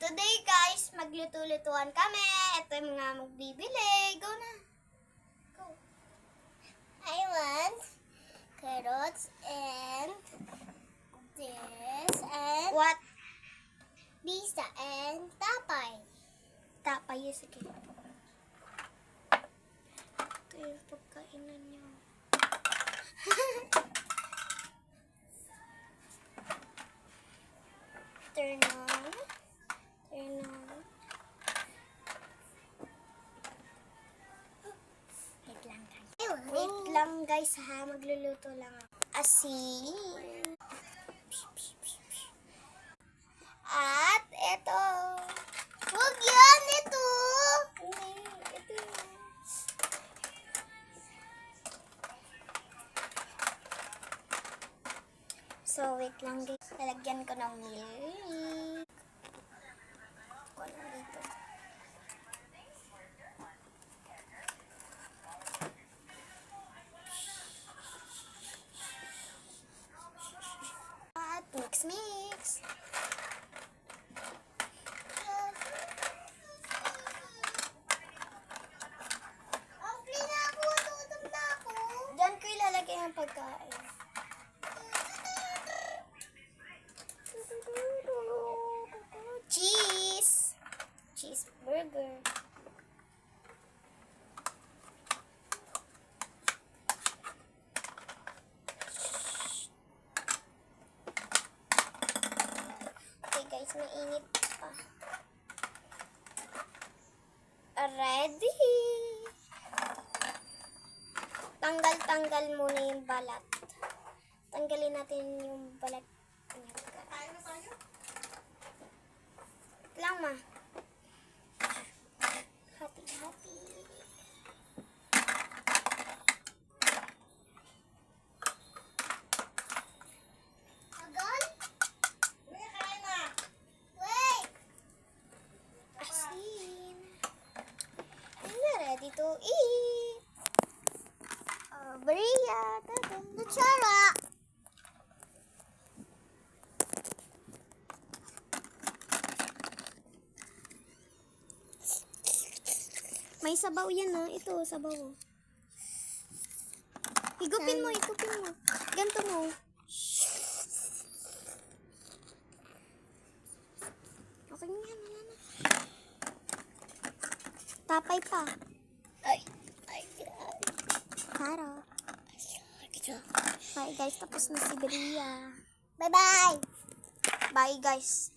Today guys, magluto-lutuan kami. Ito yung mga magbibili. Go na. Go. I want carrots and this and what? Bisa and tapay. Tapay yun, sige. Ito yung pagkainan niyo. Turn on. Turn on. Wait lang guys ha, magluluto lang ako. Asin. At ito. Huwag yan, ito. Ito yan. So wait lang guys, lalagyan ko ng milk. Ko lang dito. At mix. Diyan ko ilalagay ang pagkain. Cheeseburger. Okay guys, mainit pa. Ready! Tanggal muna yung balat. Tanggalin natin yung balat. Tayo na tayo. Lang ma. Hati-hati. Agol? Uy, kain na. Wait! Asin. And we're ready to eat. Bria. Luchara. May sabaw yan ha. Ito, sabaw. Higupin mo. Ganto mo. Okay na yan, wala na. Tapay pa. Ay. Karo. Bye guys, tapos na si Bria. Bye. Bye guys.